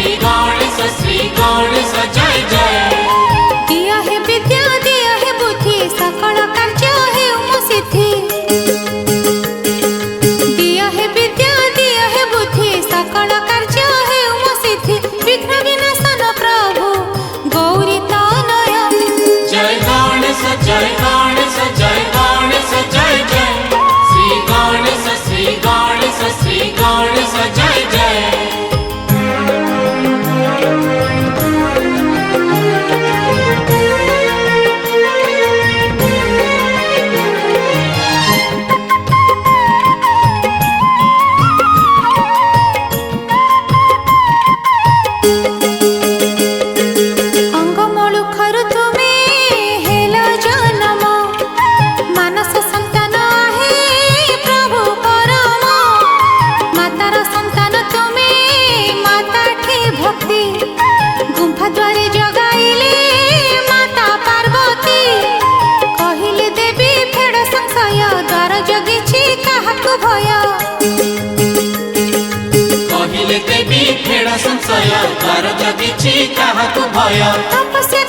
श्री गणेश जय जय। दिया है विद्या दिया है बुद्धि सकल कार्य है सिद्धि। दिया है विद्या दिया है बुद्धि सकल कार्य है सिद्धि। विघ्न विनाशन प्रभु गौरी तनय। जय गणेश जय गणेश जय गणेश जय जय। श्री गणेश श्री गणेश जय जय। कहले देवी फेड़ संशय द्वार जगिछि काहाकु भय। तपस्या